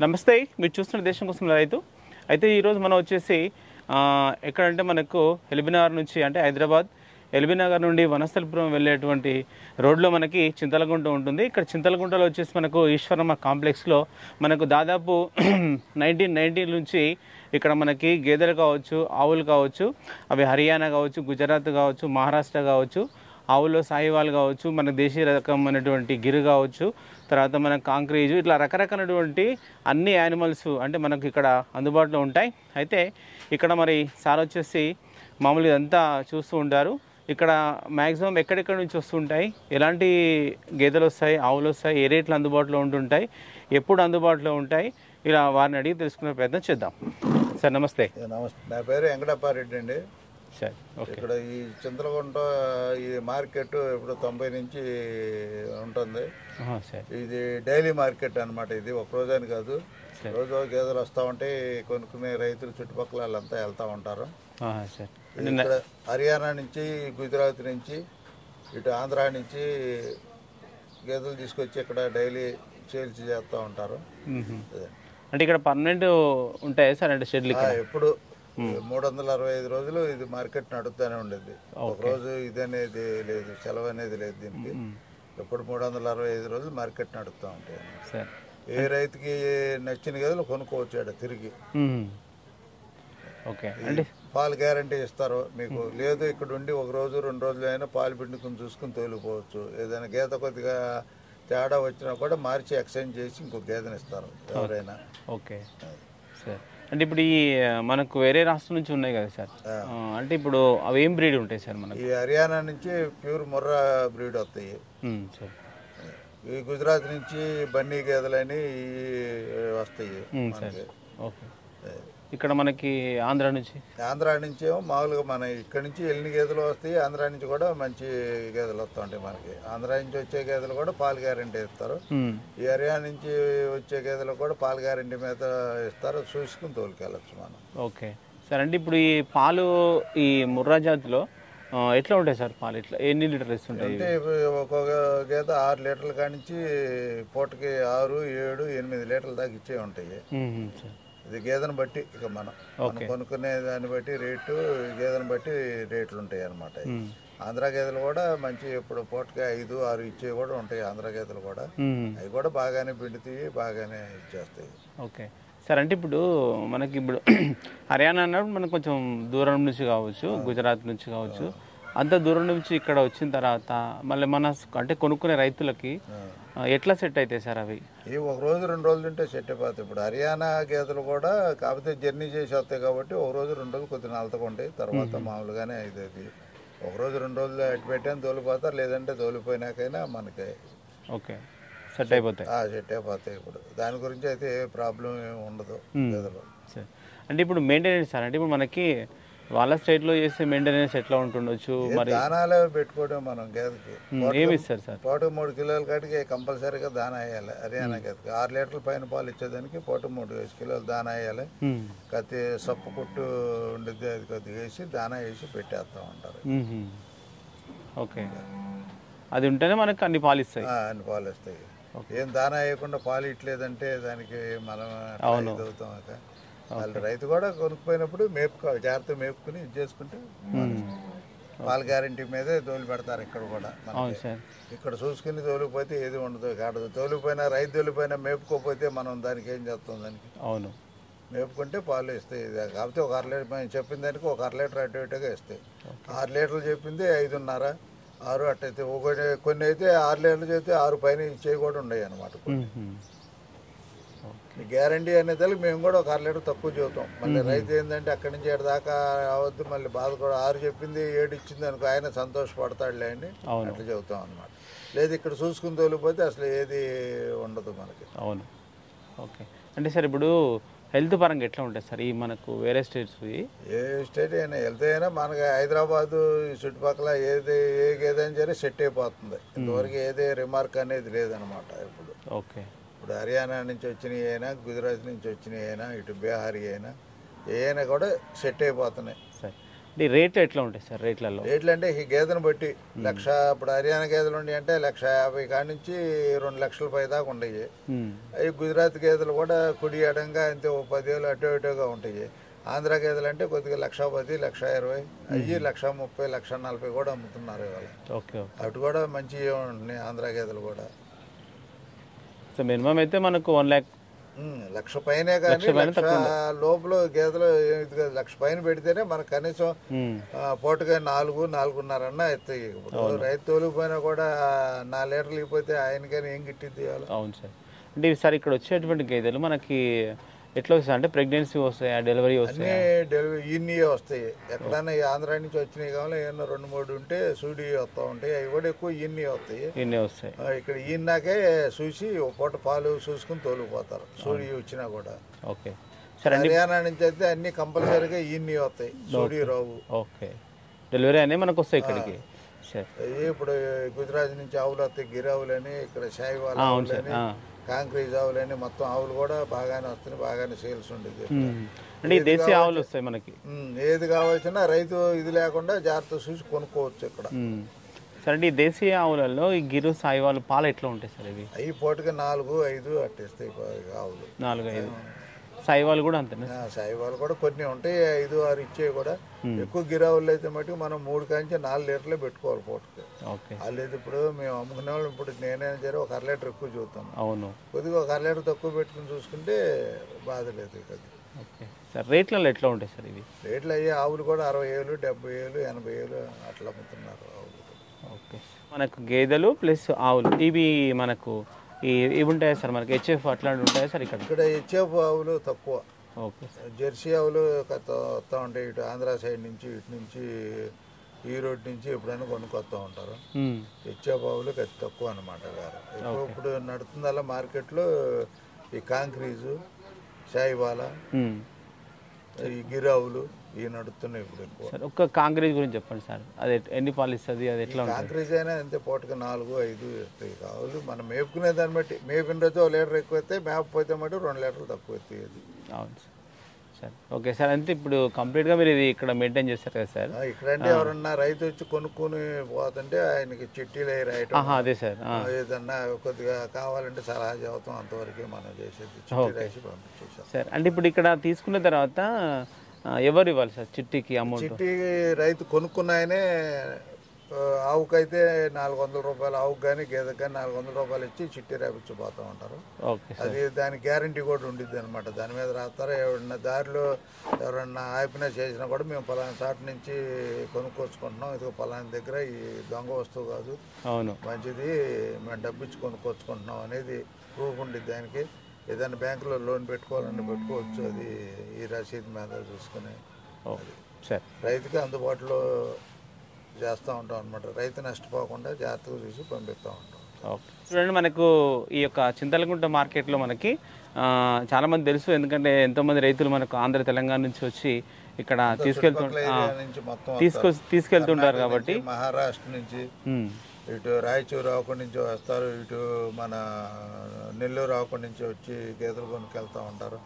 నమస్తే, మీరు చూస్తున్న దేశం కోసం రైతు. అయితే ఈరోజు మనం వచ్చేసి ఎక్కడంటే మనకు ఎల్బీనగర్ నుంచి అంటే హైదరాబాద్ ఎల్బీనగర్ నుండి వనస్థలిపురం వెళ్ళేటువంటి రోడ్లో మనకి చింతలగుంట ఉంటుంది. ఇక్కడ చింతలగుంటలో వచ్చేసి మనకు ఈశ్వరమ్మ కాంప్లెక్స్లో మనకు దాదాపు 1990 నుంచి ఇక్కడ మనకి గేదెలు కావచ్చు, ఆవులు కావచ్చు, అవి హర్యానా కావచ్చు, గుజరాత్ కావచ్చు, మహారాష్ట్ర కావచ్చు, ఆవుల్లో సాయివాల్ కావచ్చు, మన దేశీయ రకమైనటువంటి గిరు కావచ్చు, తర్వాత మన కాంక్రీజు, ఇట్లా రకరకాలైనటువంటి అన్ని యానిమల్స్ అంటే మనకు ఇక్కడ అందుబాటులో ఉంటాయి. అయితే ఇక్కడ మరి సార్ వచ్చేసి మామూలుగా ఇదంతా చూస్తూ ఉంటారు. ఇక్కడ మ్యాక్సిమం ఎక్కడెక్కడ నుంచి వస్తుంటాయి, ఎలాంటి గేదెలు వస్తాయి, ఆవులు వస్తాయి, ఏ రేట్లు అందుబాటులో ఉంటుంటాయి, ఎప్పుడు అందుబాటులో ఉంటాయి, ఇలా వారిని అడిగి తెలుసుకునే ప్రయత్నం చేద్దాం. సార్ నమస్తే. నమస్తే, నా పేరు వెంకటప్పారెడ్డి అండి. సార్ ఇక్కడ ఈ చింతలగుంట ఈ మార్కెట్ ఇప్పుడు 90 నుంచి ఉంటుంది. ఇది డైలీ మార్కెట్ అనమాట. ఇది ఒక రోజని కాదు, రోజు గేదెలు వస్తూ ఉంటాయి. కొనుక్కునే రైతులు చుట్టుపక్కల వాళ్ళంతా వెళ్తూ ఉంటారు. ఇక్కడ హర్యానా నుంచి, గుజరాత్ నుంచి, ఇటు ఆంధ్ర నుంచి గేదెలు తీసుకొచ్చి ఇక్కడ డైలీ సేల్స్ చేస్తూ ఉంటారు. అంటే ఇక్కడ పర్మనెంట్ ఉంటాయా సార్? అంటే షెడ్లు ఎప్పుడు 365 రోజులు ఇది మార్కెట్ నడుస్తూనే ఉండేది. ఒక రోజు ఇది అనేది లేదు, సెలవు అనేది లేదు దీనికి. ఎప్పుడు 365 రోజులు మార్కెట్ నడుస్తూ ఉంటాయి. ఏ రైతుకి నచ్చిన గదులు కొనుక్కోవచ్చు తిరిగి. పాలు గ్యారంటీ ఇస్తారు మీకు. లేదు ఇక్కడ ఉండి ఒక రోజు 2 రోజులు అయినా పాలు పిండుకుని చూసుకుని తోలిపోవచ్చు. ఏదైనా గేదె కొద్దిగా తేడా వచ్చినా కూడా మార్చి ఎక్స్చేంజ్ చేసి ఇంకో గేదెని ఇస్తారు ఎవరైనా. Okay sir. అంటే ఇప్పుడు ఈ మనకు వేరే రాష్ట్రం నుంచి ఉన్నాయి కదా సార్, అంటే ఇప్పుడు అవి ఏం బ్రీడ్ ఉంటాయి సార్? మనకి ఈ హర్యానా నుంచి ప్యూర్ ముర్రా బ్రీడ్ వస్తాయి. ఈ గుజరాత్ నుంచి బన్నీ గేదెలని వస్తాయి. ఓకే. ఇక్కడ మనకి ఆంధ్ర నుంచి ఏమో మామూలుగా మన ఇక్కడ నుంచి ఎన్ని గేదెలు వస్తాయి. ఆంధ్ర నుంచి కూడా మంచి గేదెలు వస్తూ ఉంటాయి మనకి. ఆంధ్ర నుంచి వచ్చే గేదెలు కూడా పాలు గ్యారంటీ ఇస్తారు. ఈ హర్యానా నుంచి వచ్చే గేదెలు కూడా పాలు గ్యారంటీ మీద ఇస్తారు. చూసుకుని తోలుకెళ్ళచ్చు మనం. Okay sir. అంటే ఇప్పుడు ఈ పాలు ఈ ముర్రా జాతిలో ఎట్లా ఉంటాయి సార్ పాలు? ఎట్లా ఎన్ని లీటర్లు ఇస్తుంటాయి? అంటే ఒక్కొక్క గేదె 6 లీటర్ల కానించి పూటకి 6, 7, 8 లీటర్ల దాకా ఇచ్చే ఉంటాయి. ఇది గేదెను బట్టి ఇక మనం కొనుక్కునే దాన్ని బట్టి రేటు, గేదెను బట్టి రేట్లు ఉంటాయి అన్నమాట. ఆంధ్ర గేదెలు కూడా మంచి ఇప్పుడు పూటకి 5, 6 ఇచ్చేవి కూడా ఉంటాయి. ఆంధ్ర గేదెలు కూడా అవి కూడా బాగానే పిండుతాయి, బాగానే ఇచ్చేస్తాయి. Okay sir. అంటే ఇప్పుడు మనకి ఇప్పుడు హర్యానా అన్నప్పుడు మనకు కొంచెం దూరం నుంచి కావచ్చు, గుజరాత్ నుంచి కావచ్చు, అంత దూరం నుంచి ఇక్కడ వచ్చిన తర్వాత మళ్ళీ మన అంటే కొనుక్కునే రైతులకి ఎట్లా సెట్ అవుతాయి సార్ అవి? ఇవి ఒక రోజు 2 రోజులు ఉంటే సెట్ అయిపోతాయి. ఇప్పుడు హర్యానా గేదెలు కూడా కాకపోతే జర్నీ చేసి వస్తాయి కాబట్టి ఒక రోజు 2 రోజులు కొద్దిగా నలతగా ఉంటాయి. తర్వాత మామూలుగానే ఇది ఒక రోజు 2 రోజులు అటు పెట్టాను తోలిపోతారు. లేదంటే తోలిపోయినాకైనా మనకి ఓకే సెట్ అయిపోతాయి. సెట్ అయిపోతాయి. ఇప్పుడు దాని గురించి అయితే ఏ ప్రాబ్లం ఏమి ఉండదు గేదెలు. అంటే ఇప్పుడు మెయింటెనెన్స్ సార్, అంటే ఇప్పుడు మనకి వాళ్ళ స్టేట్లో చేసే మెయింటెనెన్స్ ఎట్లా ఉంటుండొచ్చు? మరి దానాలే పెట్టుకోవడం మనం గేదెకి ఏమి ఇస్తారు సార్? పూటకు 3 కిలోల కాటికి కంపల్సరీగా దానా వేయాలి. హర్యానా గేదెకి 6 లీటర్ల పైన పాలు ఇచ్చేదానికి పూటకు 3 కిలోలు దానా వేయాలి. కత్తి సప్పు కుట్టు ఉండిద్ది, అది కొద్దిగా వేసి దానా వేసి పెట్టేస్తూ ఉంటారు. ఓకే, అది ఉంటేనే మనకి అన్ని పాలు ఇస్తాయి. అన్ని పాలు ఇస్తాయి. ఏం దానా వేయకుండా పాలు ఇట్లేదంటే దానికి మనం అవుతాం. వాళ్ళు రైతు కూడా కొనుక్కుపోయినప్పుడు మేపుకోవాలి, జాగ్రత్తగా మేపుకుని ఇది చేసుకుంటే పాల గ్యారంటీ మీదే తోలు పెడతారు. ఇక్కడ కూడా ఇక్కడ చూసుకుని తోలిపోతే ఏది ఉండదు కాడదు. తోలిపోయినా రైతు తోలిపోయినా మేపుకోకపోతే మనం దానికి ఏం చేస్తాం? దానికి అవును మేపుకుంటే పాలు ఇస్తాయి. కాకపోతే ఒక 1/2 లీటర్ మేము చెప్పిన దానికి ఒక 1/2 లీటర్ అటు ఇటుగా ఇస్తాయి. 6 లీటర్లు చెప్పింది 5.5, 6 అట్టయితే కొన్ని అయితే 6 లీటర్లు చెప్తే 6 పైన ఇచ్చేవి కూడా ఉన్నాయి అన్నమాట. గ్యారంటీ అనేది మేము కూడా ఒక 1/2 లీటర్ తక్కువ చెబుతాం. మళ్ళీ రైతు ఏంటంటే అక్కడి నుంచి 7 దాకా అవద్దు, మళ్ళీ బాధ కూడా 6 చెప్పింది 7 ఇచ్చింది అనుకో ఆయన సంతోషపడతాడులే అని అట్లా చెబుతాం అనమాట. లేదు ఇక్కడ చూసుకుని తోలిపోతే అసలు ఏది ఉండదు మనకి. అవును. ఓకే. అంటే సార్ ఇప్పుడు హెల్త్ పరంగా ఎట్లా ఉంటుంది సార్ ఈ మనకు వేరే స్టేట్స్? ఏ స్టేట్ అయినా హెల్త్ అయినా మనకి హైదరాబాదు చుట్టుపక్కల ఏ గేదైనా సరే సెట్ అయిపోతుంది. ఇంతవరకు ఏదే రిమార్క్ అనేది లేదనమాట ఇప్పుడు. ఓకే. ఇప్పుడు హర్యానా నుంచి వచ్చినవి అయినా, గుజరాత్ నుంచి వచ్చినవి అయినా, ఇటు బీహారీ అయినా ఏమైనా కూడా సెట్ అయిపోతున్నాయి. సార్ ఈ రేట్లు ఎట్లా ఉంటాయి సార్? రేట్లలో రేట్లు అంటే ఈ గేదెను బట్టి లక్ష, ఇప్పుడు హర్యానా గేదెలు ఉండి అంటే 1,50,000 కాడి నుంచి 2 లక్షల పై దాకా ఉంటాయి. అవి గుజరాత్ గేదెలు కూడా కుడి ఎడంగా అంతే 10,000 అటు ఇటుగా ఉంటాయి. ఆంధ్ర గేదెలు అంటే కొద్దిగా 1,10,000, 1,20,000, అవి 1,30,000, 1,40,000 కూడా అమ్ముతున్నారు ఇవాళ. ఓకే. అటు కూడా మంచిగా ఉంటున్నాయి ఆంధ్ర గేదెలు కూడా. సో మినిమం అయితే మనకు 1 lakh 1,00,000 పైనే, కానీ 1,00,000 లోపల గేదెలు 1,00,000 పైన పెడితేనే మనకు కనీసం పూటగా 4-4.5 అన్నా ఎత్తాయి. ఇప్పుడు రైతు తోలిపోయినా కూడా 4 లీటర్లు ఇగిపోతే ఆయనకైనా ఏం గిట్టిద్ది. అవును సార్. అంటే ఈసారి ఇక్కడ వచ్చేటువంటి గేదెలు మనకి ఎట్లా వస్తాయి అంటే ప్రెగ్నెన్సీ వస్తాయా, డెలివరీ వస్తాయి? డెలివరీ ఈయనయే వస్తాయి. ఎక్కడైనా ఆంధ్ర నుంచి వచ్చినాయి కావాలి, ఏమన్నా 2-3 ఉంటే సూడి వస్తూ ఉంటాయి. అవి కూడా ఎక్కువ ఈయనే వస్తాయి. ఇక్కడ ఈయనకే చూసి ఒక పూట పాలు చూసుకుని తోలిపోతారు సూడి వచ్చినా కూడా. ఓకే. హర్యానా నుంచి అయితే అన్ని కంపల్సరీగా ఈయనే వస్తాయి, సూడి రావు. ఓకే. డెలివరీ అనే మనకు వస్తాయి ఇక్కడికి. ఇప్పుడు గుజరాత్ నుంచి ఆవులు వస్తాయి, గిరావులని, ఇక్కడ షాయివాల్ ఆవులని, కాంక్రీజ్ ఆవులని, మొత్తం ఆవులు కూడా బాగానే వస్తున్నాయి, బాగానే సేల్స్ ఉండేది. అంటే దేశీయ ఆవులు వస్తాయి మనకి. ఏది కావాల్సిన రైతు ఇది లేకుండా జాగ్రత్త చూసి కొనుక్కోవచ్చు ఇక్కడ. సరే అండి, ఈ దేశీయ ఆవులలో ఈ గిరు సాయివాళ్ళు పాలు ఎట్లా ఉంటాయి సార్? ఇవి అవి పూటకి 4-5 అట్టేస్తాయి ఆవులు. 4-5. సాయివాళ్ళు కూడా అంతేనా? సాయివాళ్ళు కూడా కొన్ని ఉంటాయి, 5-6 ఇచ్చేవి కూడా. ఎక్కువ గిరావులు అయితే మటుకు మనం 3 కాంచి 4 లీటర్లే పెట్టుకోవాలి పూటకి. వాళ్ళు ఇప్పుడు మేము అమ్ముకునే వాళ్ళు, ఇప్పుడు నేనైనా సరే 1 అర లీటర్ ఎక్కువ చూస్తాను. అవును. కొద్దిగా 1 అర లీటర్ తక్కువ పెట్టుకుని చూసుకుంటే బాధ లేదు ఇక. Okay sir. రేట్లలో ఎట్లా ఉంటాయి సార్ ఇవి? రేట్లు అయ్యి ఆవులు కూడా 60,000, 70,000, 80,000 అట్లా అమ్ముతున్నారు ఆవులు. ఓకే. మనకు గేదెలు ప్లస్ ఆవులు ఇవి మనకు ఇవి ఉంటాయా సార్? మనకి హెచ్ఎఫ్ అట్లాంటివి ఉంటాయా సార్ ఇక్కడ? ఇక్కడ హెచ్ఎఫ్ ఆవులు తక్కువ. ఓకే. జెర్సీ ఆవులు వస్తూ ఉంటాయి, ఇటు ఆంధ్ర సైడ్ నుంచి, ఇటు నుంచి ఈ రోడ్ నుంచి ఎప్పుడైనా కొనుక్కొస్తూ ఉంటారు. హెచ్ఎఫ్ ఆవులు అతి తక్కువ అనమాట. ఇప్పుడు నడుతుందల్లా మార్కెట్లో ఈ కాంక్రీజు, సాయివాలా, ఈ గిరావులు ఇవి నడుస్తున్నాయి ఇప్పుడు ఎక్కువ. ఒక్క కాంక్రీజ్ గురించి చెప్పండి సార్. అది ఎన్ని పాలు ఇస్తుంది? అది ఎట్లా? కాంక్రీజ్ అయినా అంతే, పూటకి 4-5 ఇస్తాయి కావులు. మనం మేపుకునే దాన్ని బట్టి, మేపిన రోజు 1 లీటర్ ఎక్కువ వస్తాయి, మేపపోతే మటు 2 లీటర్లు తక్కువ వస్తాయి. అది అవును సార్. Okay sir. అంటే ఇప్పుడు కంప్లీట్గా మీరు ఇది ఇక్కడ మెయింటైన్ చేస్తారు కదా సార్? ఇక్కడంటే ఎవరన్నా రైతు వచ్చి కొనుక్కొని పోతుంటే ఆయనకి చిట్టీలు రాయటం. అదే సార్. ఏదన్నా కొద్దిగా కావాలంటే సలహా చెబుతాం, అంతవరకే మనం చేసేది. చిట్టి రాసి పంపించేసాం సార్. అంటే ఇప్పుడు ఇక్కడ తీసుకున్న తర్వాత ఎవరు ఇవ్వాలి సార్ చిట్టీకి అమౌంట్? చిట్టి రైతు కొనుక్కున్న ఆయనే. ఆవుకైతే 400 రూపాయలు, ఆవుకు కానీ గేదెకి కానీ 400 రూపాయలు ఇచ్చి చిట్టి రాపించిపోతూ ఉంటారు. అది దాని గ్యారంటీ కూడా ఉండిద్ది అనమాట. దాని మీద రాస్తారు. ఎవరన్నా దారిలో ఎవరన్నా ఆపినా చేసినా కూడా మేము పలానా చాటు నుంచి కొనుక్కొచ్చుకుంటున్నాం, ఇది పలానా దగ్గర ఈ దొంగ వస్తువు కాదు, అవును మంచిది, మేము డబ్బు ఇచ్చి కొనుక్కొచ్చుకుంటున్నాం అనేది ప్రూఫ్ ఉండిద్ది. దానికి ఏదైనా బ్యాంకులో లోన్ పెట్టుకోవాలని పెట్టుకోవచ్చు. అది ఈ రసీదు మీద చూసుకుని రైతుకి అందుబాటులో చేస్తూ ఉంటాం అనమాట. రైతు నష్టపోకుండా జాగ్రత్తగా చూసి పంపిస్తూ ఉంటాం. చూడండి, మనకు ఈ యొక్క చింతలగుంట మార్కెట్లో మనకి చాలామంది తెలుసు, ఎందుకంటే ఎంతోమంది రైతులు మనకు ఆంధ్ర తెలంగాణ నుంచి వచ్చి ఇక్కడ తీసుకెళ్తుంటారు కాబట్టి. మహారాష్ట్ర నుంచి, ఇటు రాయచూరు రావుకొండ నుంచి వస్తారు, ఇటు మన నెల్లూరు రావుకొండ నుంచి వచ్చి గేదెలు కొనుక్కెళ్తూ ఉంటారు.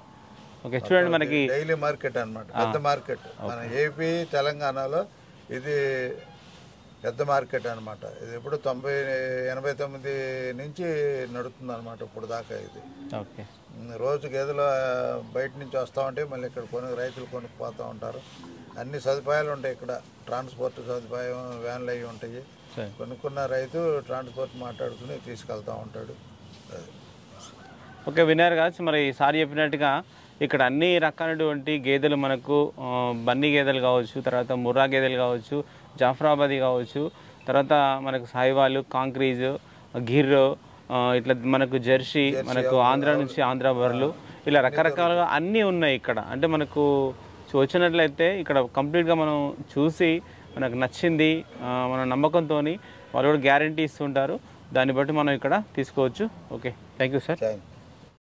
ఓకే. చూడండి, మనకి డైలీ మార్కెట్ అనమాట, పెద్ద మార్కెట్. మన ఏపీ తెలంగాణలో ఇది పెద్ద మార్కెట్ అనమాట. ఇది ఇప్పుడు 89 నుంచి నడుస్తుంది అనమాట ఇప్పుడు దాకా. ఇది రోజు గేదెలు బయట నుంచి వస్తూ ఉంటాయి, మళ్ళీ ఇక్కడ రైతులు కొనుక్కుపోతూ ఉంటారు. అన్ని సదుపాయాలు ఉంటాయి ఇక్కడ. ట్రాన్స్పోర్ట్ సదుపాయం, వ్యాన్లు అవి ఉంటాయి. కొనుక్కున్న రైతు ట్రాన్స్పోర్ట్ మాట్లాడుకుని తీసుకెళ్తూ ఉంటాడు. ఓకే, విన్నారు కావచ్చు. మరి సార్ చెప్పినట్టుగా ఇక్కడ అన్ని రకాలైనటువంటి గేదెలు మనకు బన్నీ గేదెలు కావచ్చు, తర్వాత ముర్రా గేదెలు కావచ్చు, జాఫరాబాదీ కావచ్చు, తర్వాత మనకు సాయివాలు, కాంక్రీజ్, గిర్రో, ఇట్లా మనకు జెర్సీ, మనకు ఆంధ్ర నుంచి ఆంధ్ర బర్రెలు, ఇలా రకరకాలుగా అన్నీ ఉన్నాయి ఇక్కడ. అంటే మనకు వచ్చినట్లయితే ఇక్కడ కంప్లీట్గా మనం చూసి మనకు నచ్చింది మన నమ్మకంతో వాళ్ళు కూడా గ్యారంటీ ఇస్తుంటారు. దాన్ని బట్టి మనం ఇక్కడ తీసుకోవచ్చు. Okay, thank you sir.